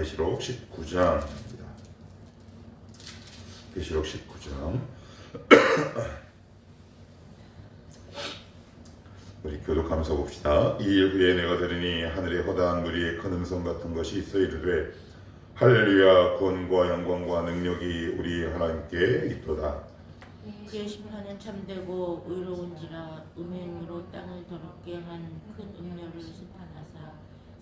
요한계시록 19장입니다. 계시록 19장. 우리 교독하면서 봅시다. 이 일 후에 내가 들으니 하늘에 허다한 무리의 큰 음성 같은 것이 있어 이르되 할렐루야 구원과 영광과 능력이 우리 하나님께 있도다. 그의 심판은 참되고 의로운지라 음행으로 땅을 더럽게 한 큰 음녀를 심판하사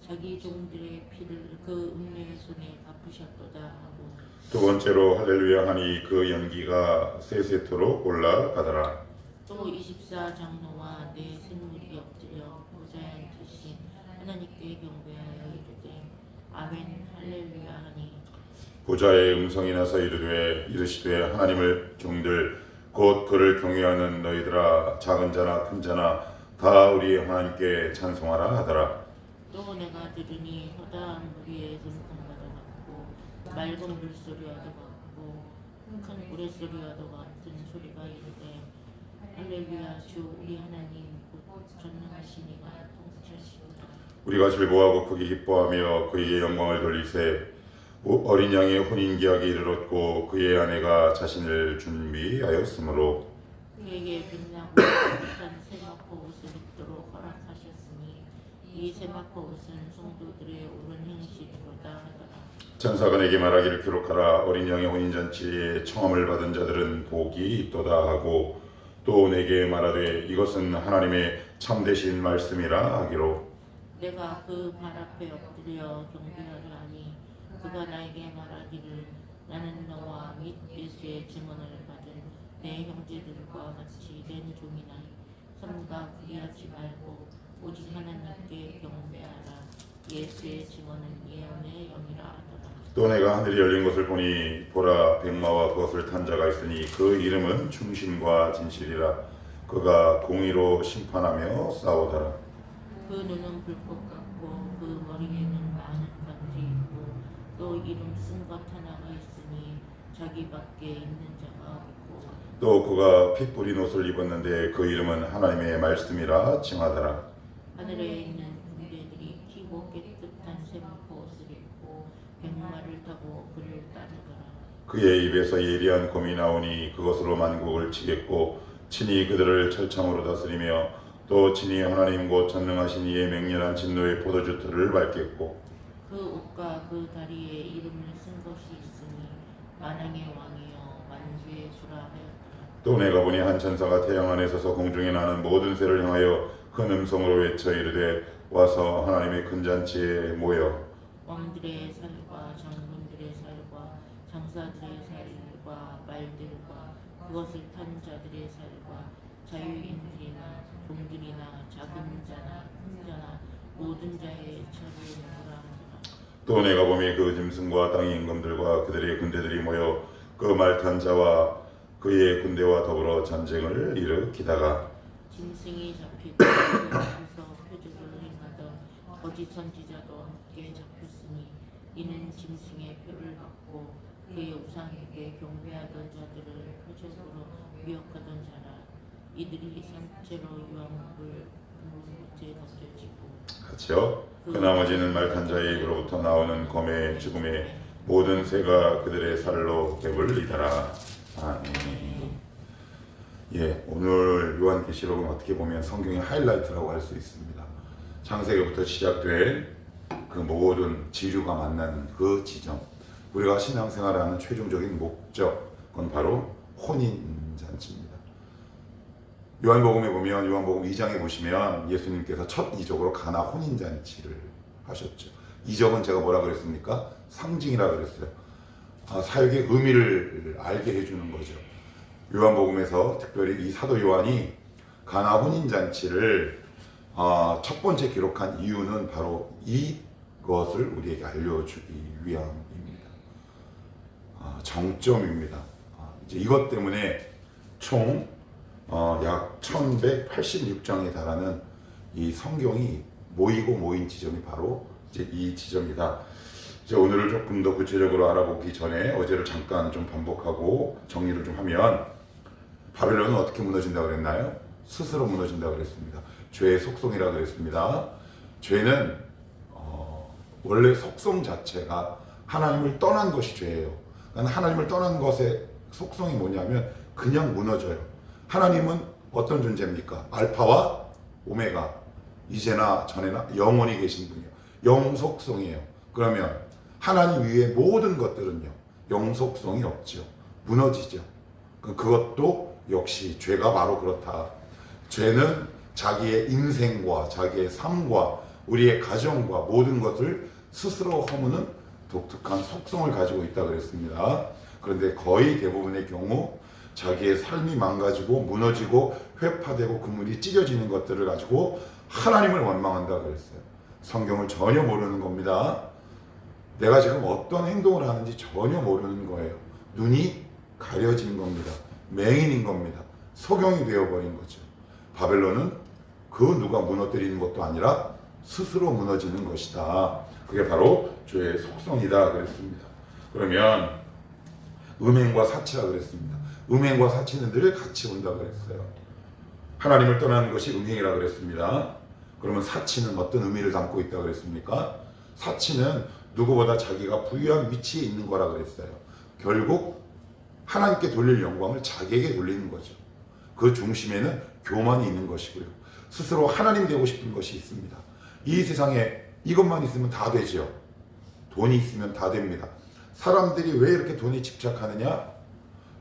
자기 종들의 피를 그 음녀의 손에 갚으셨도다 하고 두 번째로 할렐루야 하니 그 연기가 세세토록 올라가더라. 또 24장로와 네 생물이 엎드려 보좌에 앉으신 하나님께 경배하여 이르되 아멘 할렐루야 하니 보좌의 음성이 나서 이르시되 하나님을 종들 곧 그를 경외하는 너희들아 작은 자나 큰 자나 다 우리 하나님께 찬송하라 하더라. 또 내가 들으니 허다한 무리의 음성과도 같고 맑은 물소리와도 같고 큰 우레소리와도 같은 소리가 이르되 할렐루야 주 우리 하나님 곧 전능하신 이가 통치하시도다. 우리가 즐거워하고 크게 기뻐하며 그에게 영광을 돌리세. 어린 양의 혼인기약이 이르렀고 그의 아내가 자신을 준비하였으므로 그에게 빛나고 깨끗한 세마포 옷을 입도록 허락하셨으니 이 세마포 옷은 성도들의 옳은 행실이로다 하더라. 천사가 내게 말하기를 기록하라. 어린 양의 혼인잔치에 청함을 받은 자들은 복이 있도다 하고 또 내게 말하되 이것은 하나님의 참되신 말씀이라 하기로 내가 그 발 앞에 엎드려 경배하려 하니 그가 나에게 말하기를 나는 너와 및 예수의 증언을 받은 내 형제들과 같이 된 종이나니 삼가 그리하지 말고 오직 하나님께 경배하라. 예수의 증언은 예언의 영이라 하더라. 또 내가 하늘이 열린 것을 보니 보라 백마와 그것을 탄 자가 있으니 그 이름은 충신과 진실이라. 그가 공의로 심판하며 싸우더라. 그 눈은 불꽃 같고 그 머리에는 많은 관이 있고 또 이름 쓴 것 하나가 있으니 자기밖에 있는 자가 없고 또 그가 핏 뿌린 옷을 입었는데 그 이름은 하나님의 말씀이라 칭하더라. 하늘에 있는 군대들이 키고 깨끗한 세마포 옷을 입고 백마를 타고 그를 따르더라. 그의 입에서 예리한 검이 나오니 그것으로 만국을 치겠고 친히 그들을 철창으로 다스리며 또 친히 하나님 곧 전능하신 이의 맹렬한 진노의 포도주 틀을 밟겠고 그 옷과 그 다리에 이름을 쓴 것이 있으니 만왕의 왕이여 만주의 주라 하였더라. 또 내가 보니 한 천사가 태양 안에 서서 공중에 나는 모든 새를 향하여 큰 음성으로 외쳐 이르되 와서 하나님의 큰 잔치에 모여 왕들의 살과 장군들의 살과 장사들의 살과 말들과 그것을 탄 자들의 살과 자유인들이나 종들이나 작은 자나 큰 자나 모든 자의 처를 모으라 하더라. 또 내가 보니 그 짐승과 땅의 임금들과 그들의 군대들이 모여 그 말 탄 자와 그의 군대와 더불어 전쟁을 일으키다가 짐승이 잡히고 그 앞에서 표적을 행하던 거짓 선지자도 함께 잡혔으니 이는 짐승의 표를 받고 그의 우상에게 경배하던 자들을 표적으로 미혹하던 자라. 이들이 산채로 유황불 못에 던져지고 같이요. 그 나머지는 말 탄 자의 입으로부터 나오는 검의 죽음에 모든 새가 그들의 살로 배불리더라. 아멘. 예, 오늘 요한계시록은 어떻게 보면 성경의 하이라이트라고 할 수 있습니다. 창세기부터 시작된 그 모든 지류가 만나는 그 지점, 우리가 신앙생활하는 최종적인 목적, 그건 바로 혼인잔치입니다. 요한복음에 보면 요한복음 2장에 보시면 예수님께서 첫 이적으로 가나 혼인잔치를 하셨죠. 이적은 제가 뭐라 그랬습니까? 상징이라 그랬어요. 사역의 의미를 알게 해주는 거죠. 요한복음에서 특별히 이 사도 요한이 가나 혼인잔치를 첫 번째 기록한 이유는 바로 이것을 우리에게 알려주기 위함입니다. 정점입니다. 이제 이것 때문에 총 약 1186장에 달하는 이 성경이 모인 지점이 바로 이제 이 지점이다. 이제 오늘을 조금 더 구체적으로 알아보기 전에 어제를 잠깐 좀 반복하고 정리를 좀 하면 바벨론은 어떻게 무너진다고 그랬나요? 스스로 무너진다고 그랬습니다. 죄의 속성이라고 그랬습니다. 죄는 원래 속성 자체가 하나님을 떠난 것이 죄예요. 그러니까 하나님을 떠난 것의 속성이 뭐냐면 그냥 무너져요. 하나님은 어떤 존재입니까? 알파와 오메가, 이제나 전에나 영원히 계신 분이에요. 영속성이에요. 그러면 하나님 위에 모든 것들은요, 영속성이 없죠. 무너지죠. 그것도 역시 죄가 바로 그렇다. 죄는 자기의 인생과 자기의 삶과 우리의 가정과 모든 것을 스스로 허무는 독특한 속성을 가지고 있다 그랬습니다. 그런데 거의 대부분의 경우 자기의 삶이 망가지고 무너지고 회파되고 그물이 찢어지는 것들을 가지고 하나님을 원망한다 그랬어요. 성경을 전혀 모르는 겁니다. 내가 지금 어떤 행동을 하는지 전혀 모르는 거예요. 눈이 가려진 겁니다. 맹인인 겁니다. 소경이 되어버린 거죠. 바벨론은 그 누가 무너뜨리는 것도 아니라 스스로 무너지는 것이다. 그게 바로 죄의 속성이다 그랬습니다. 그러면 음행과 사치라 그랬습니다. 음행과 사치는 늘 같이 온다 그랬어요. 하나님을 떠나는 것이 음행이라 그랬습니다. 그러면 사치는 어떤 의미를 담고 있다 그랬습니까? 사치는 누구보다 자기가 부유한 위치에 있는 거라 그랬어요. 결국 하나님께 돌릴 영광을 자기에게 돌리는 거죠. 그 중심에는 교만이 있는 것이고요. 스스로 하나님 되고 싶은 것이 있습니다. 이 세상에 이것만 있으면 다 되죠. 돈이 있으면 다 됩니다. 사람들이 왜 이렇게 돈에 집착하느냐?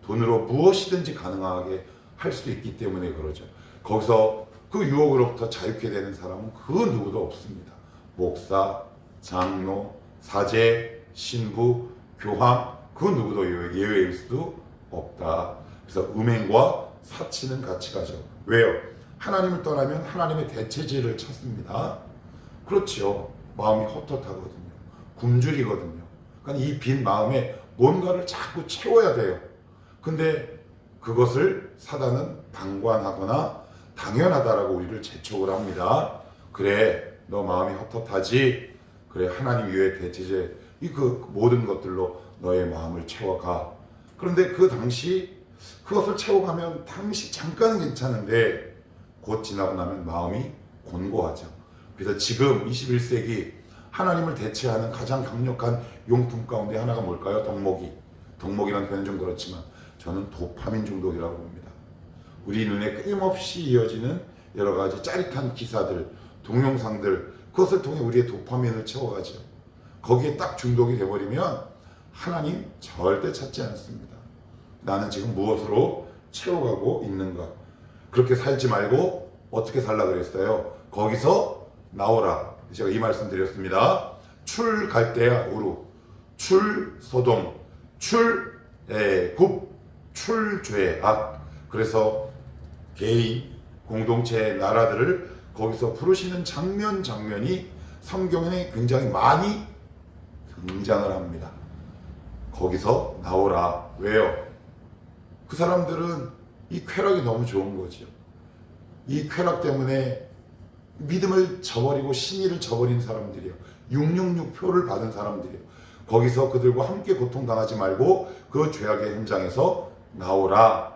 돈으로 무엇이든지 가능하게 할 수 있기 때문에 그러죠. 거기서 그 유혹으로부터 자유케 되는 사람은 그 누구도 없습니다. 목사, 장로, 사제, 신부, 교황 그 누구도 예외일 수도 없다. 그래서 음행과 사치는 같이 가죠. 왜요? 하나님을 떠나면 하나님의 대체제를 찾습니다. 그렇죠. 마음이 헛헛하거든요. 굶주리거든요. 그러니까 이 빈 마음에 뭔가를 자꾸 채워야 돼요. 근데 그것을 사단은 방관하거나 당연하다라고 우리를 재촉을 합니다. 그래, 너 마음이 헛헛하지? 그래, 하나님 위에 대체제 그 모든 것들로 너의 마음을 채워가. 그런데 그 당시 그것을 채워가면 당시 잠깐은 괜찮은데 곧 지나고 나면 마음이 곤고하죠. 그래서 지금 21세기 하나님을 대체하는 가장 강력한 용품 가운데 하나가 뭘까요? 덕목이. 덕목이라는 표현은 좀 그렇지만 저는 도파민 중독이라고 봅니다. 우리 눈에 끊임없이 이어지는 여러 가지 짜릿한 기사들, 동영상들, 그것을 통해 우리의 도파민을 채워가죠. 거기에 딱 중독이 돼버리면 하나님 절대 찾지 않습니다. 나는 지금 무엇으로 채워가고 있는가? 그렇게 살지 말고 어떻게 살라 그랬어요? 거기서 나오라. 제가 이 말씀 드렸습니다. 출 갈대아 우루, 출 소돔, 출 굽, 출 죄악. 그래서 개인, 공동체, 나라들을 거기서 부르시는 장면이 성경에 굉장히 많이 등장을 합니다. 거기서 나오라. 왜요? 그 사람들은 이 쾌락이 너무 좋은 거죠. 이 쾌락 때문에 믿음을 저버리고 신의를 저버린 사람들이요. 666표를 받은 사람들이요. 거기서 그들과 함께 고통당하지 말고 그 죄악의 현장에서 나오라.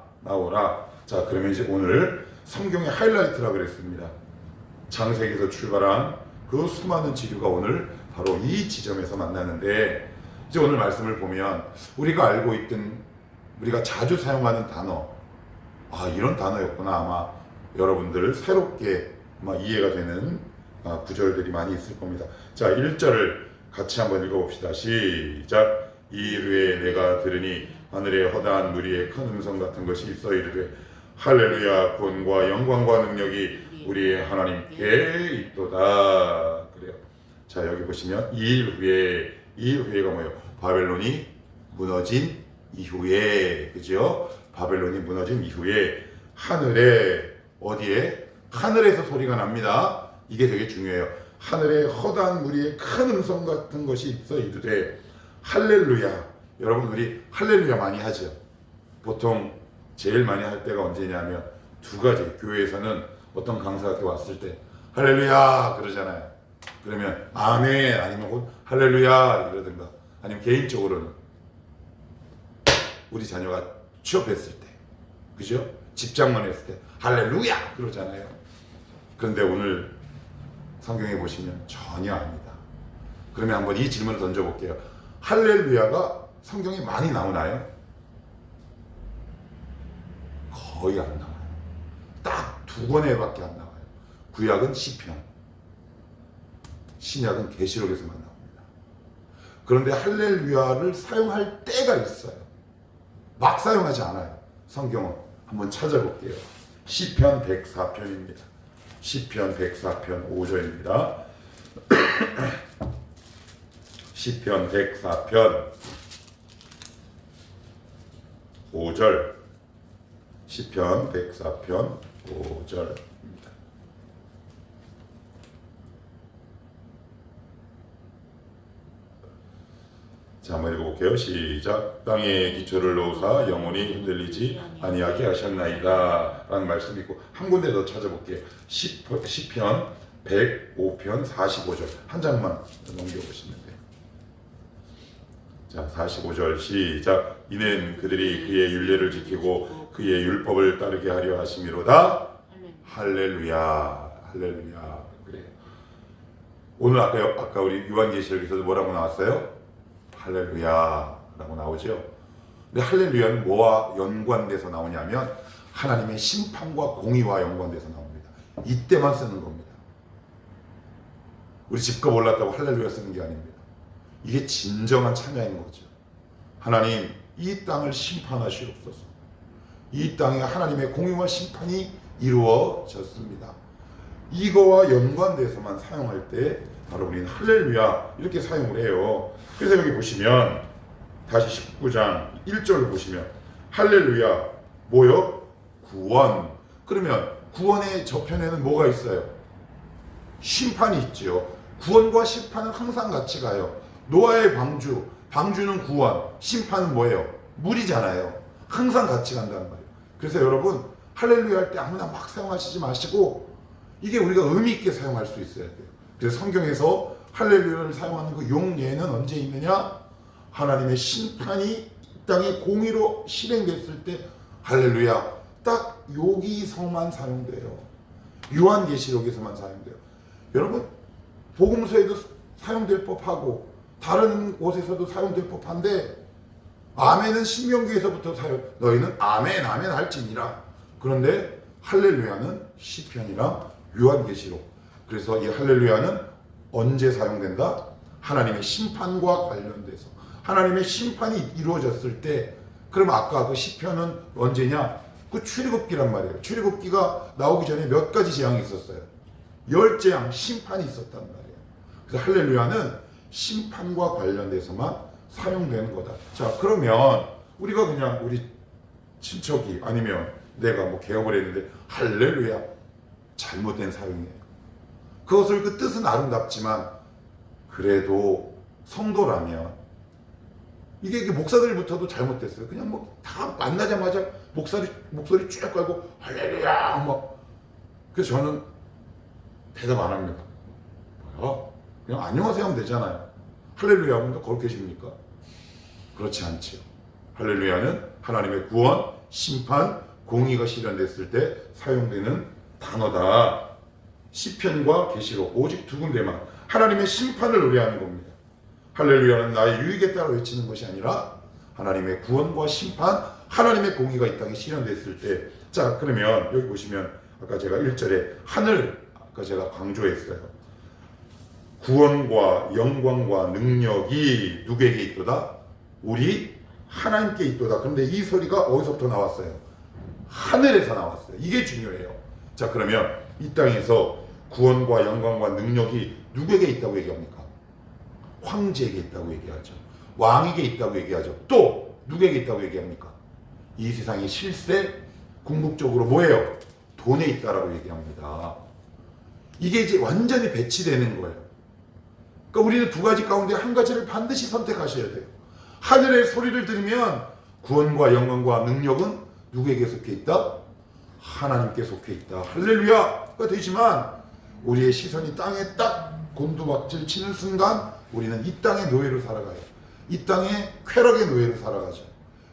자, 그러면 이제 오늘 성경의 하이라이트라 그랬습니다. 창세기에서 출발한 그 수많은 지류가 오늘 바로 이 지점에서 만나는데, 이제 오늘 말씀을 보면 우리가 알고 있던, 우리가 자주 사용하는 단어, 이런 단어였구나. 아마 여러분들 새롭게 아마 이해가 되는 구절들이 많이 있을 겁니다. 자, 1절을 같이 한번 읽어봅시다. 시작. 이르되 내가 들으니 하늘에 허다한 무리의 큰 음성 같은 것이 있어 이르되 할렐루야, 구원과 영광과 능력이 우리의 하나님께 있도다. 그래요. 자, 여기 보시면 이 일 후에가 뭐예요? 바벨론이 무너진 이후에, 그죠? 바벨론이 무너진 이후에 하늘에, 어디에? 하늘에서 소리가 납니다. 이게 되게 중요해요. 하늘에 허다한 무리의 큰 음성 같은 것이 있어 이르되 할렐루야. 여러분, 우리 할렐루야 많이 하죠. 보통 제일 많이 할 때가 언제냐면 두 가지. 교회에서는 어떤 강사한테 왔을 때 할렐루야 그러잖아요. 그러면 아멘, 아니면 곧 할렐루야 이러든가, 아니면 개인적으로는 우리 자녀가 취업했을 때, 그죠? 집장만 했을 때 할렐루야 그러잖아요. 그런데 오늘 성경에 보시면 전혀 아니다. 그러면 한번 이 질문을 던져볼게요. 할렐루야가 성경에 많이 나오나요? 거의 안 나와요. 딱 두 권에밖에 안 나와요. 구약은 시편, 신약은 계시록에서만 나옵니다. 그런데 할렐루야를 사용할 때가 있어요. 막 사용하지 않아요. 성경은 한번 찾아볼게요. 시편 104편입니다. 시편 104편 5절입니다. 시편 104편 5절. 시편 104편 5절입니다. 자, 한번 읽어볼게요. 시작. 땅에 기초를 놓으사 영원히 흔들리지 아니하게 하셨나이다 라는 말씀이 있고, 한 군데 더 찾아볼게요. 시편 105편 45절 한 장만 넘겨보시면 돼요. 자, 45절 시작. 이는 그들이 그의 율례를 지키고 그의 율법을 따르게 하려 하심이로다. 할렐루야. 할렐루야. 그래요. 오늘 아까 우리 요한계시록에서도 뭐라고 나왔어요? 할렐루야라고 나오죠. 근데 할렐루야는 뭐와 연관돼서 나오냐면 하나님의 심판과 공의와 연관돼서 나옵니다. 이때만 쓰는 겁니다. 우리 집값 올랐다고 할렐루야 쓰는 게 아닙니다. 이게 진정한 참여인 거죠. 하나님, 이 땅을 심판하시옵소서. 이 땅에 하나님의 공의와 심판이 이루어졌습니다. 이거와 연관돼서만 사용할 때 바로 우리는 할렐루야 이렇게 사용을 해요. 그래서 여기 보시면 다시 19장 1절을 보시면 할렐루야 뭐요? 구원. 그러면 구원의 저편에는 뭐가 있어요? 심판이 있죠. 구원과 심판은 항상 같이 가요. 노아의 방주는 구원, 심판은 뭐예요? 물이잖아요. 항상 같이 간다는 말이에요. 그래서 여러분 할렐루야 할 때 아무나 막 사용하시지 마시고 이게 우리가 의미 있게 사용할 수 있어야 돼요. 그래서 성경에서 할렐루야를 사용하는 그 용례는 언제 있느냐? 하나님의 심판이 이 땅에 공의로 실행됐을 때 할렐루야 딱 여기서만 사용돼요. 요한계시록에서만 사용돼요. 여러분 복음서에도 사용될 법하고 다른 곳에서도 사용될 법한데 아멘은 신명기에서부터 너희는 아멘 아멘 할지니라. 그런데 할렐루야는 시편이랑 요한계시록. 그래서 이 할렐루야는 언제 사용된다? 하나님의 심판과 관련돼서 하나님의 심판이 이루어졌을 때. 그럼 아까 그 시편은 언제냐? 그 출애굽기란 말이에요. 출애굽기가 나오기 전에 몇 가지 재앙이 있었어요. 10재앙 심판이 있었단 말이에요. 그래서 할렐루야는 심판과 관련돼서만 사용되는 거다. 자, 그러면 우리가 그냥 우리 친척이 아니면 내가 뭐 개업을 했는데 할렐루야 잘못된 사용이에요. 그것을 그 뜻은 아름답지만 그래도 성도라면 이게 목사들부터도 잘못됐어요. 그냥 뭐 다 만나자마자 목소리 쭉 깔고 할렐루야 막. 그래서 저는 대답 안 합니다. 뭐야? 그냥 안녕하세요 하면 되잖아요. 할렐루야 하면 거룩 계십니까? 그렇지 않죠. 할렐루야는 하나님의 구원, 심판, 공의가 실현됐을 때 사용되는 단어다. 시편과 계시록 오직 두 군데만 하나님의 심판을 노래하는 겁니다. 할렐루야는 나의 유익에 따라 외치는 것이 아니라 하나님의 구원과 심판, 하나님의 공의가 이 땅에 실현됐을 때. 자, 그러면 여기 보시면 아까 제가 1절에 하늘, 아까 제가 강조했어요. 구원과 영광과 능력이 누구에게 있도다? 우리 하나님께 있도다. 그런데 이 소리가 어디서부터 나왔어요? 하늘에서 나왔어요. 이게 중요해요. 자, 그러면 이 땅에서 구원과 영광과 능력이 누구에게 있다고 얘기합니까? 황제에게 있다고 얘기하죠. 왕에게 있다고 얘기하죠. 또 누구에게 있다고 얘기합니까? 이 세상의 실세, 궁극적으로 뭐예요? 돈에 있다라고 얘기합니다. 이게 이제 완전히 배치되는 거예요. 그러니까 우리는 두 가지 가운데 한 가지를 반드시 선택하셔야 돼요. 하늘의 소리를 들으면 구원과 영광과 능력은 누구에게 속해 있다? 하나님께 속해 있다. 할렐루야가 되지만 우리의 시선이 땅에 딱 곤두박질 치는 순간 우리는 이 땅의 노예로 살아가요. 이 땅의 쾌락의 노예로 살아가죠.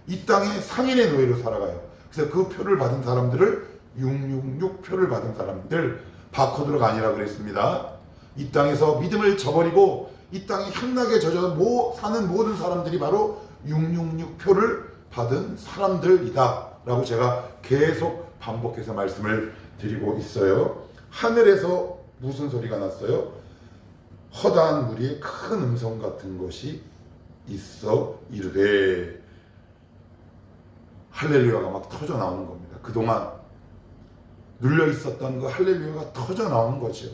이 땅의 상인의 노예로 살아가요. 그래서 그 표를 받은 사람들을 666 표를 받은 사람들, 바코드가 아니라 그랬습니다. 이 땅에서 믿음을 저버리고 이 땅에 향락에 젖어 사는 모든 사람들이 바로 666표를 받은 사람들이다 라고 제가 계속 반복해서 말씀을 드리고 있어요. 하늘에서 무슨 소리가 났어요? 허다한 무리의 큰 음성 같은 것이 있어 이르되, 할렐루야가 막 터져 나오는 겁니다. 그동안 눌려 있었던 그 할렐루야가 터져 나오는 거죠.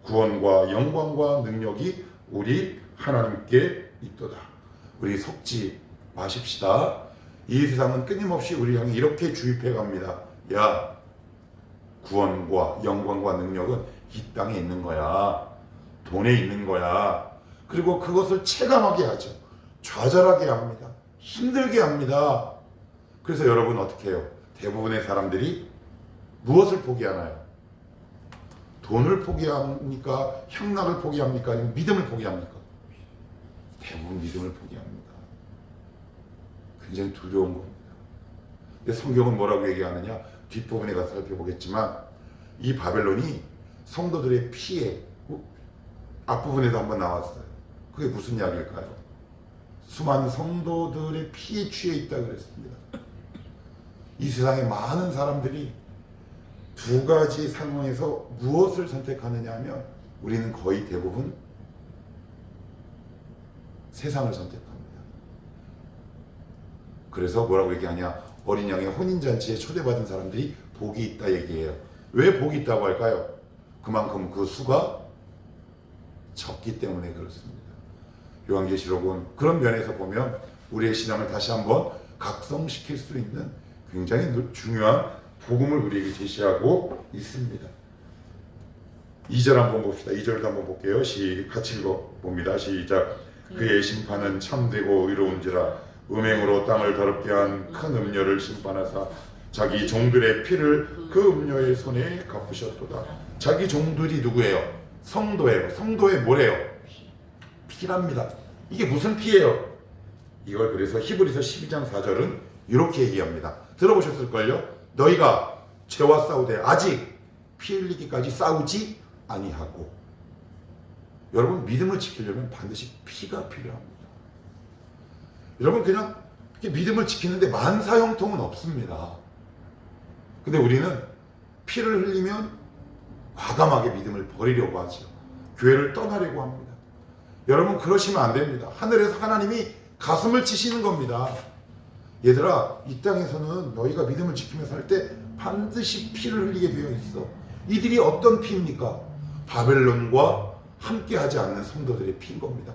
구원과 영광과 능력이 우리 하나님께 있도다. 우리 속지 마십시다. 이 세상은 끊임없이 우리 향해 이렇게 주입해 갑니다. 야, 구원과 영광과 능력은 이 땅에 있는 거야. 돈에 있는 거야. 그리고 그것을 체감하게 하죠. 좌절하게 합니다. 힘들게 합니다. 그래서 여러분 어떻게 해요? 대부분의 사람들이 무엇을 포기하나요? 돈을 포기합니까? 향락을 포기합니까? 아니면 믿음을 포기합니까? 대부분 믿음을 포기합니다. 굉장히 두려운 겁니다. 근데 성경은 뭐라고 얘기하느냐? 뒷부분에 가서 살펴보겠지만 이 바벨론이 성도들의 피해, 앞부분에도 한번 나왔어요. 그게 무슨 이야기일까요? 수많은 성도들의 피에 취해 있다 그랬습니다. 이 세상에 많은 사람들이 두 가지 상황에서 무엇을 선택하느냐 하면 우리는 거의 대부분 세상을 선택합니다. 그래서 뭐라고 얘기하냐? 어린 양의 혼인잔치에 초대받은 사람들이 복이 있다 얘기해요. 왜 복이 있다고 할까요? 그만큼 그 수가 적기 때문에 그렇습니다. 요한계시록은 그런 면에서 보면 우리의 신앙을 다시 한번 각성시킬 수 있는 굉장히 중요한 복음을 우리에게 제시하고 있습니다. 2절 한번 봅시다. 2절도 한번 볼게요. 같이 읽어봅니다. 시작. 그의 심판은 참되고 의로운지라 음행으로 땅을 더럽게 한 큰 음녀를 심판하사 자기 종들의 피를 그 음녀의 손에 갚으셨도다. 자기 종들이 누구예요? 성도예요. 성도의 뭐래요? 피랍니다. 이게 무슨 피예요? 이걸 그래서 히브리서 12장 4절은 이렇게 얘기합니다. 들어보셨을걸요? 너희가 죄와 싸우되 아직 피 흘리기까지 싸우지 아니하고. 여러분, 믿음을 지키려면 반드시 피가 필요합니다. 여러분, 그냥 이렇게 믿음을 지키는데 만사형통은 없습니다. 근데 우리는 피를 흘리면 과감하게 믿음을 버리려고 하죠. 교회를 떠나려고 합니다. 여러분, 그러시면 안 됩니다. 하늘에서 하나님이 가슴을 치시는 겁니다. 얘들아, 이 땅에서는 너희가 믿음을 지키며 살 때 반드시 피를 흘리게 되어 있어. 이들이 어떤 피입니까? 바벨론과 함께하지 않는 성도들의 피인 겁니다.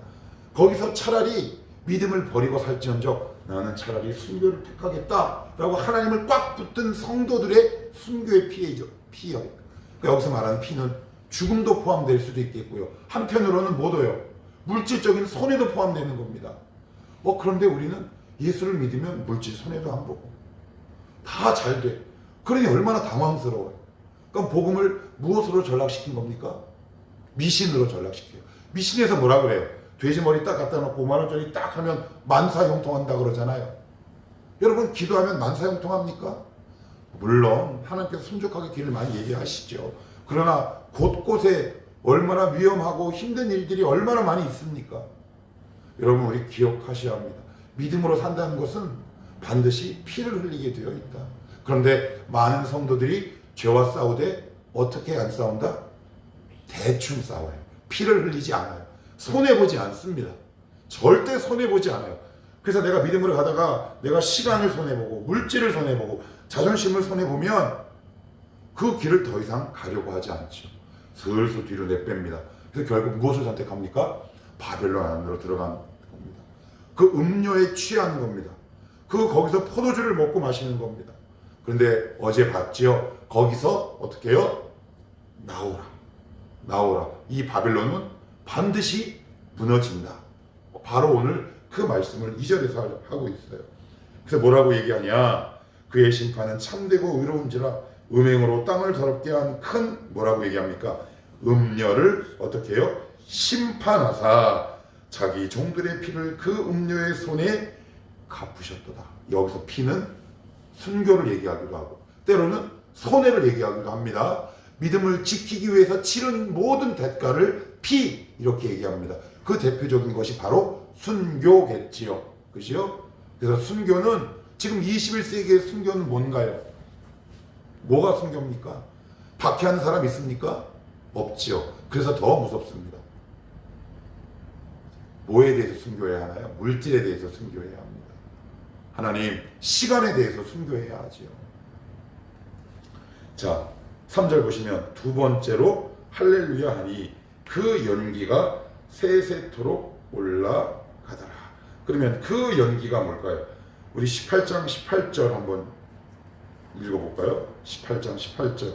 거기서 차라리 믿음을 버리고 살지언정 나는 차라리 순교를 택하겠다라고 하나님을 꽉 붙든 성도들의 순교의 피예요. 그러니까 여기서 말하는 피는 죽음도 포함될 수도 있겠고요. 한편으로는 뭐도요? 물질적인 손해도 포함되는 겁니다. 그런데 우리는 예수를 믿으면 물질 손해도 안 보고 다 잘 돼. 그러니 얼마나 당황스러워요. 그럼 복음을 무엇으로 전락시킨 겁니까? 미신으로 전락시켜요. 미신에서 뭐라 그래요? 돼지 머리 딱 갖다 놓고 5만 원짜리 딱 하면 만사형통한다 그러잖아요. 여러분, 기도하면 만사형통합니까? 물론 하나님께서 순족하게 길을 많이 얘기하시죠. 그러나 곳곳에 얼마나 위험하고 힘든 일들이 얼마나 많이 있습니까? 여러분, 우리 기억하셔야 합니다. 믿음으로 산다는 것은 반드시 피를 흘리게 되어 있다. 그런데 많은 성도들이 죄와 싸우되 어떻게 안 싸운다? 대충 싸워요. 피를 흘리지 않아요. 손해보지 않습니다. 절대 손해보지 않아요. 그래서 내가 믿음으로 가다가 내가 시간을 손해보고 물질을 손해보고 자존심을 손해보면 그 길을 더 이상 가려고 하지 않죠. 슬슬 뒤로 내뺍니다. 그래서 결국 무엇을 선택합니까? 바벨론 안으로 들어간 겁니다. 그 음료에 취하는 겁니다. 거기서 포도주를 먹고 마시는 겁니다. 그런데 어제 봤지요? 거기서 어떻게 해요? 나오라. 이 바벨론은 반드시 무너진다. 바로 오늘 그 말씀을 2절에서 하고 있어요. 그래서 뭐라고 얘기하냐? 그의 심판은 참되고 의로운지라 음행으로 땅을 더럽게 한 큰 뭐라고 얘기합니까? 음녀를 어떻게 해요? 심판하사 자기 종들의 피를 그 음녀의 손에 갚으셨도다. 여기서 피는 순교를 얘기하기도 하고 때로는 손해를 얘기하기도 합니다. 믿음을 지키기 위해서 치른 모든 대가를 피 이렇게 얘기합니다. 그 대표적인 것이 바로 순교겠지요. 그죠? 그래서 순교는 지금 21세기의 순교는 뭔가요? 뭐가 순교입니까? 박해하는 사람 있습니까? 없지요. 그래서 더 무섭습니다. 뭐에 대해서 순교해야 하나요? 물질에 대해서 순교해야 합니다. 하나님, 시간에 대해서 순교해야 하지요. 자, 3절 보시면 두 번째로 할렐루야 하니 그 연기가 세세토록 올라가더라. 그러면 그 연기가 뭘까요? 우리 18장 18절 한번 읽어볼까요? 18장 18절.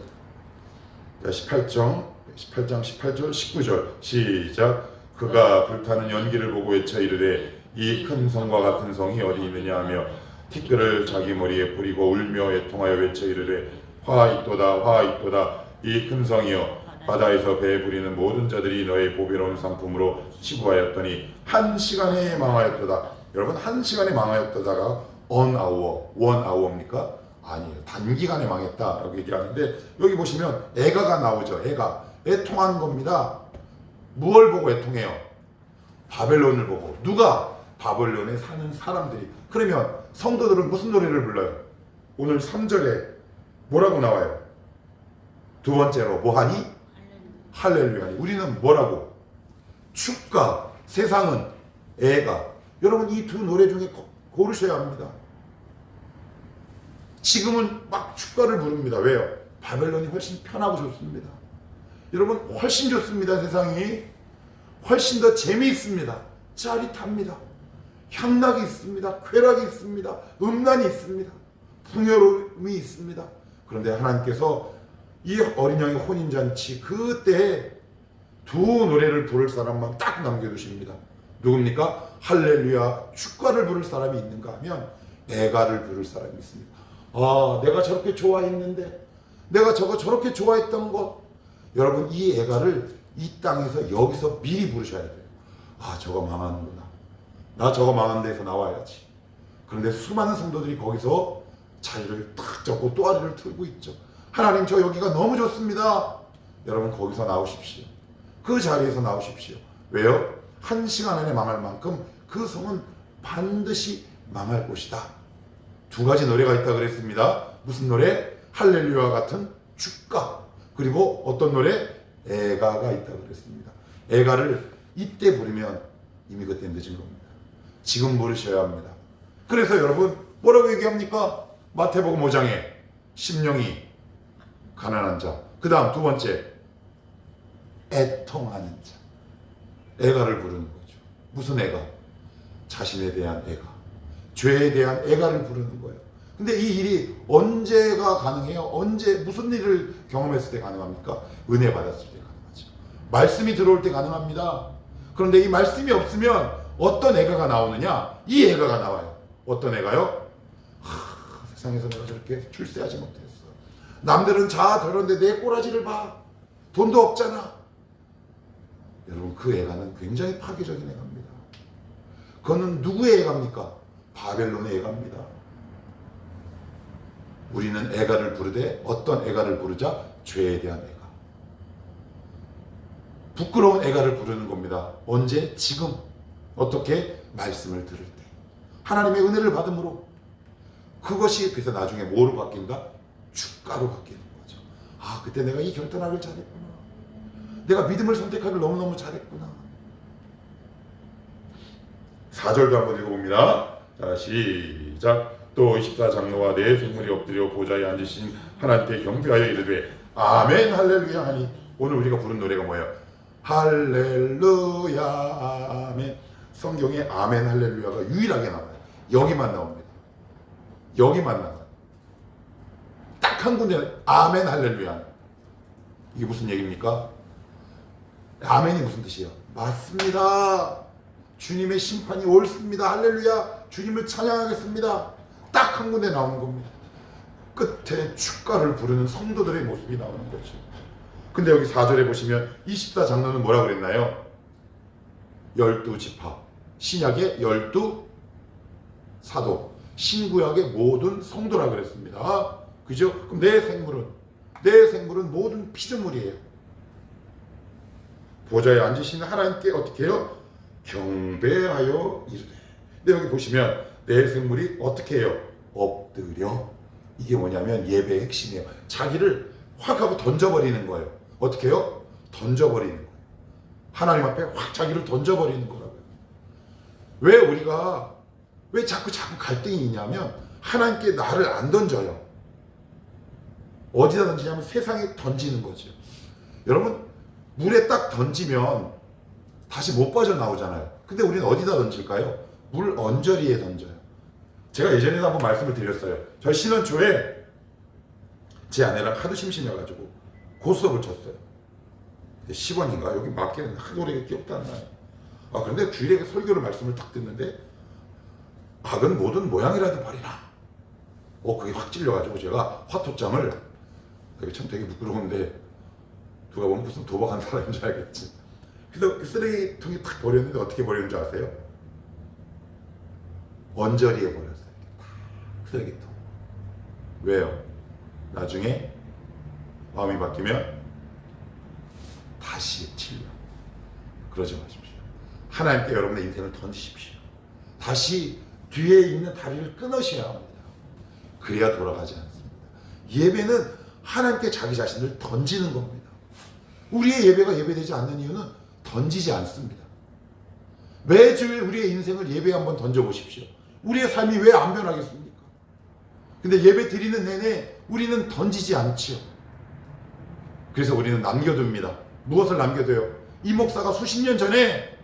자, 18장 18절 19절 시작. 그가 불타는 연기를 보고 외쳐 이르되 이 큰 성과 같은 성이 어디 있느냐 하며 티끌을 자기 머리에 뿌리고 울며 애통하여 외쳐 이르되 화 있도다 화 있도다 이 큰 성이여 바다에서 배 부리는 모든 자들이 너의 보배로운 상품으로 치부하였더니 한 시간에 망하였도다. 여러분, 한 시간에 망하였다가 one hour입니까? 아니에요. 단기간에 망했다라고 얘기하는데 여기 보시면 애가가 나오죠. 애통하는 겁니다. 무엇을 보고 애통해요? 바벨론을 보고. 누가? 바벨론에 사는 사람들이. 그러면 성도들은 무슨 노래를 불러요? 오늘 3절에 뭐라고 나와요? 두 번째로 뭐하니? 할렐루야. 우리는 뭐라고? 축가. 세상은 애가. 여러분, 이 두 노래 중에 고르셔야 합니다. 지금은 막 축가를 부릅니다. 왜요? 바벨론이 훨씬 편하고 좋습니다. 여러분, 훨씬 좋습니다. 세상이 훨씬 더 재미있습니다. 짜릿합니다. 향락이 있습니다. 쾌락이 있습니다. 음란이 있습니다. 풍요로움이 있습니다. 그런데 하나님께서 이 어린 양의 혼인잔치 그때 두 노래를 부를 사람만 딱 남겨두십니다. 누굽니까? 할렐루야 축가를 부를 사람이 있는가 하면 애가를 부를 사람이 있습니다. 아, 내가 저렇게 좋아했는데, 내가 저렇게 좋아했던 것. 여러분, 이 애가를 이 땅에서 여기서 미리 부르셔야 돼요. 아, 저거 망하는구나. 나 저거 망한 데서 나와야지. 그런데 수많은 성도들이 거기서 자리를 탁 잡고 또아리를 틀고 있죠. 하나님, 저 여기가 너무 좋습니다. 여러분, 거기서 나오십시오. 그 자리에서 나오십시오. 왜요? 한 시간 안에 망할 만큼 그 성은 반드시 망할 곳이다. 두 가지 노래가 있다 그랬습니다. 무슨 노래? 할렐루야 같은 축가. 그리고 어떤 노래? 애가가 있다 그랬습니다. 애가를 이때 부르면 이미 그때 늦은 겁니다. 지금 부르셔야 합니다. 그래서 여러분, 뭐라고 얘기합니까? 마태복음 5장에 심령이 가난한 자. 그 다음 두 번째, 애통하는 자. 애가를 부르는 거죠. 무슨 애가? 자신에 대한 애가. 죄에 대한 애가를 부르는 거예요. 근데 이 일이 언제가 가능해요? 언제, 무슨 일을 경험했을 때 가능합니까? 은혜 받았을 때 가능하죠. 말씀이 들어올 때 가능합니다. 그런데 이 말씀이 없으면 어떤 애가가 나오느냐? 이 애가가 나와요. 어떤 애가요? 세상에서 내가 저렇게 출세하지 못했어. 남들은 저런데 내 꼬라지를 봐. 돈도 없잖아. 여러분, 그 애가는 굉장히 파괴적인 애가입니다. 그거는 누구의 애가입니까? 바벨론의 애가입니다. 우리는 애가를 부르되 어떤 애가를 부르자? 죄에 대한 애가. 부끄러운 애가를 부르는 겁니다. 언제? 지금. 어떻게? 말씀을 들을 때. 하나님의 은혜를 받음으로. 그것이 그래서 나중에 뭐로 바뀐다? 축가로 바뀌는 거죠. 아, 그때 내가 이 결단하길 잘했구나. 내가 믿음을 선택하길 너무너무 잘했구나. 4절도 한번 읽어봅니다. 자, 시작. 또 24장로와 네 생물이 엎드려 보좌에 앉으신 하나님께 경배하여 이르되 아멘 할렐루야 하니. 오늘 우리가 부른 노래가 뭐예요? 할렐루야 아멘. 성경에 아멘 할렐루야가 유일하게 나와요. 여기만 나옵니다. 여기만 나와요. 딱 한 군데 아멘 할렐루야. 이게 무슨 얘기입니까? 아멘이 무슨 뜻이에요? 맞습니다. 주님의 심판이 옳습니다. 할렐루야. 주님을 찬양하겠습니다. 딱 한 군데 나오는 겁니다. 끝에 축가를 부르는 성도들의 모습이 나오는 거죠. 근데 여기 4절에 보시면 24장로는 뭐라고 그랬나요? 12지파. 신약의 12사도. 신구약의 모든 성도라 그랬습니다. 그죠? 그럼 내 생물은 모든 피조물이에요. 보좌에 앉으시는 하나님께 어떻게 해요? 경배하여 이르되. 근데 여기 보시면 내 생물이 어떻게 해요? 엎드려. 이게 뭐냐면 예배의 핵심이에요. 자기를 확 하고 던져버리는 거예요. 어떻게 해요? 던져버리는 거예요. 하나님 앞에 확 자기를 던져버리는 거라고요. 왜 자꾸 갈등이 있냐면 하나님께 나를 안 던져요. 어디다 던지냐면 세상에 던지는 거죠. 여러분, 물에 딱 던지면 다시 못 빠져나오잖아요. 근데 우리는 어디다 던질까요? 물 언저리에 던져요. 제가 예전에도 한번 말씀을 드렸어요. 저희 신혼초에 제 아내랑 하도 심심해가지고 고스톱을 쳤어요. 10원인가? 여기 맞게는 하도 오래 기억도 안 나요. 그런데 주일에 설교를 말씀을 딱 듣는데 악은 모든 모양이라도 버리라. 그게 확 찔려가지고 제가 화토장을, 그게 참 되게 부끄러운데 누가 보면 무슨 도박한 사람인 줄 알겠지. 그래서 그 쓰레기통에 탁 버렸는데 어떻게 버리는 줄 아세요? 언저리에 버렸어요. 쓰레기통. 왜요? 나중에 마음이 바뀌면 다시 치려. 그러지 마십시오. 하나님께 여러분의 인생을 던지십시오. 다시 뒤에 있는 다리를 끊으셔야 합니다. 그래야 돌아가지 않습니다. 예배는 하나님께 자기 자신을 던지는 겁니다. 우리의 예배가 예배되지 않는 이유는 던지지 않습니다. 매주일 우리의 인생을 예배에 한번 던져보십시오. 우리의 삶이 왜 안 변하겠습니까? 근데 예배 드리는 내내 우리는 던지지 않지요. 그래서 우리는 남겨둡니다. 무엇을 남겨둬요? 이 목사가 수십 년 전에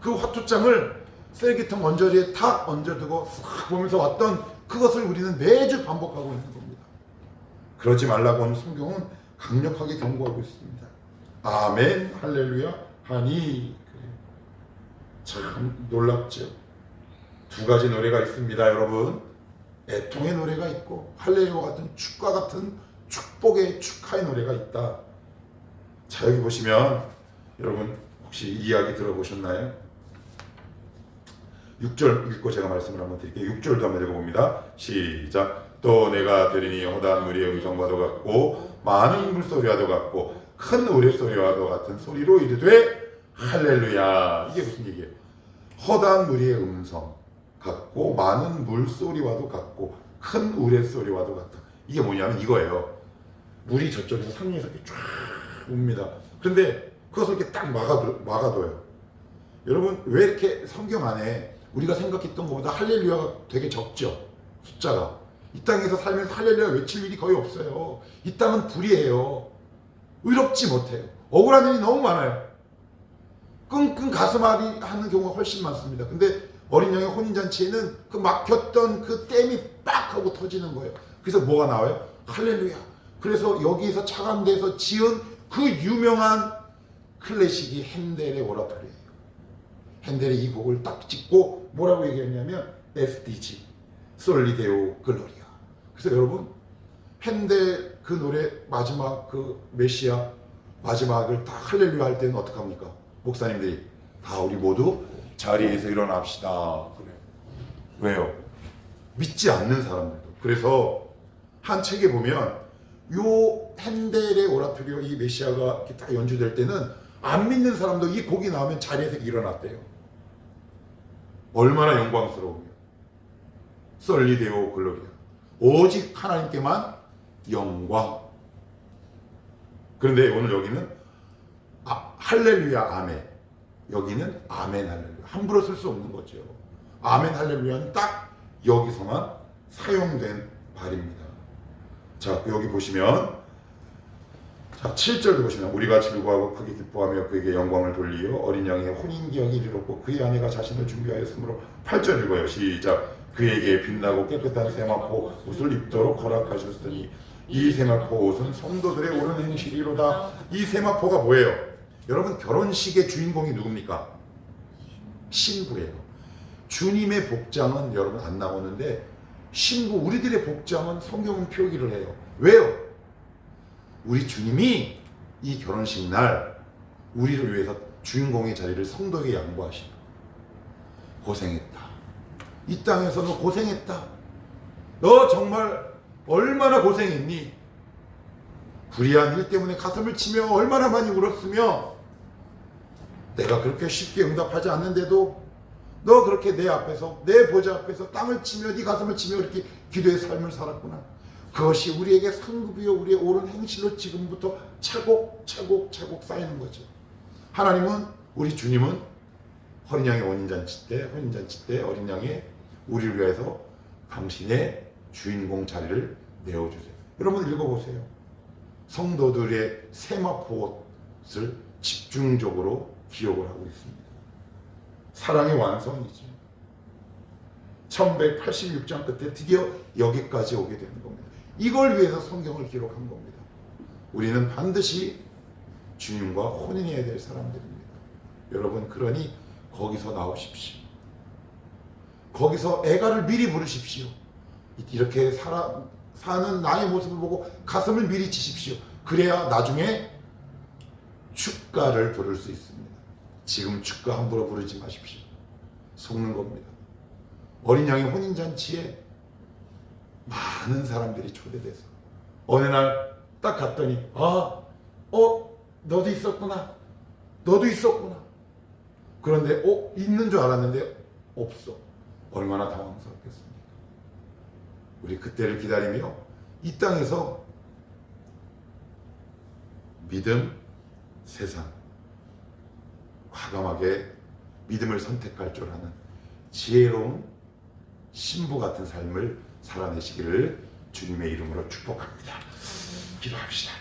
그 화투장을 쓰레기통 언저리에 탁 얹어두고 싹 보면서 왔던 그것을 우리는 매주 반복하고 있는 겁니다. 그러지 말라고 하는 성경은 강력하게 경고하고 있습니다. 아멘 할렐루야 하니. 참 놀랍죠. 두 가지 노래가 있습니다, 여러분. 애통의 노래가 있고 할렐루야 같은 축과 같은 축복의 축하의 노래가 있다. 자, 여기 보시면 여러분 혹시 이 이야기 들어보셨나요? 6절 읽고 제가 말씀을 한번 드릴게요. 6절도 한번 읽어봅니다. 시작. 또 내가 들으니 허다한 무리의 음성과도 같고 많은 물소리와도 같고 큰 우레소리와도 같은 소리로 이르되 할렐루야. 이게 무슨 얘기예요? 허다한 무리의 음성 같고 많은 물소리와도 같고 큰 우레소리와도 같다. 이게 뭐냐면 이거예요. 물이 저쪽에서 상류에서 이렇게 쫙 옵니다. 그런데 그것을 이렇게 딱 막아둬요. 여러분, 왜 이렇게 성경 안에 우리가 생각했던 것보다 할렐루야가 되게 적죠? 숫자가. 이 땅에서 살면서 할렐루야 외칠 일이 거의 없어요. 이 땅은 불이에요. 의롭지 못해요. 억울한 일이 너무 많아요. 끙끙 가슴앓이 하는 경우가 훨씬 많습니다. 근데 어린 양의 혼인잔치에는 그 막혔던 그 댐이 빡 하고 터지는 거예요. 그래서 뭐가 나와요? 할렐루야. 그래서 여기에서 차관대에서 지은 그 유명한 클래식이 핸델의 오라토리예요. 핸델이 이 곡을 딱 찍고 뭐라고 얘기했냐면 SDG, 솔리데오 글로리아. 그래서 여러분, 핸델 그 노래 마지막 그 메시아 마지막을 다 할렐루야 할 때는 어떡합니까? 목사님들이 다 우리 모두 자리에서 일어납시다. 그래. 왜요? 믿지 않는 사람들도. 그래서 한 책에 보면 요 핸델의 오라토리오 이 메시아가 이렇게 딱 연주될 때는 안 믿는 사람도 이 곡이 나오면 자리에서 일어났대요. 얼마나 영광스러우며. 솔리데오 글로리아. 오직 하나님께만 영광. 그런데 오늘 여기는 할렐루야 아멘. 여기는 아멘 할렐루야. 함부로 쓸 수 없는 거죠. 아멘 할렐루야는 딱 여기서만 사용된 말입니다. 자, 여기 보시면 자, 7절도 보시면 우리가 즐거워하고 크게 기뻐하며 그에게 영광을 돌리어 어린 양의 혼인기억이 이르렀고 그의 아내가 자신을 준비하였으므로 8절 읽어요. 시작. 그에게 빛나고 깨끗한 세마포 옷을 입도록 허락하셨으니 이 세마포 옷은 성도들의 옳은 행실이로다. 이 세마포가 뭐예요? 여러분, 결혼식의 주인공이 누굽니까? 신부예요. 주님의 복장은 여러분 안 나오는데 신부, 우리들의 복장은 성경은 표기를 해요. 왜요? 우리 주님이 이 결혼식 날 우리를 위해서 주인공의 자리를 성도에게 양보하시고 고생했다. 이 땅에서 너 고생했다. 너 정말 얼마나 고생했니? 불의한 일 때문에 가슴을 치며 얼마나 많이 울었으며 내가 그렇게 쉽게 응답하지 않는데도 너 그렇게 내 앞에서, 내 보좌 앞에서 땅을 치며 네 가슴을 치며 이렇게 기도의 삶을 살았구나. 그것이 우리에게 상급이요 우리의 옳은 행실로 지금부터 차곡차곡 쌓이는 거죠. 하나님은, 우리 주님은 어린 양의 혼인잔치 때 어린 양의 우리를 위해서 당신의 주인공 자리를 내어주세요. 여러분 읽어보세요. 성도들의 세마포옷을 집중적으로 기억을 하고 있습니다. 사랑의 완성이죠. 1186장 끝에 드디어 여기까지 오게 되는 겁니다. 이걸 위해서 성경을 기록한 겁니다. 우리는 반드시 주님과 혼인해야 될 사람들입니다. 여러분, 그러니 거기서 나오십시오. 거기서 애가를 미리 부르십시오. 이렇게 사는 나의 모습을 보고 가슴을 미리 치십시오. 그래야 나중에 축가를 부를 수 있습니다. 지금 축가 함부로 부르지 마십시오. 속는 겁니다. 어린 양의 혼인잔치에 많은 사람들이 초대돼서 어느 날 딱 갔더니 너도 있었구나. 너도 있었구나. 그런데 있는 줄 알았는데 없어. 얼마나 당황스럽겠습니까? 우리 그때를 기다리며 이 땅에서 믿음, 세상 과감하게 믿음을 선택할 줄 아는 지혜로운 신부 같은 삶을 살아내시기를 주님의 이름으로 축복합니다. 기도합시다.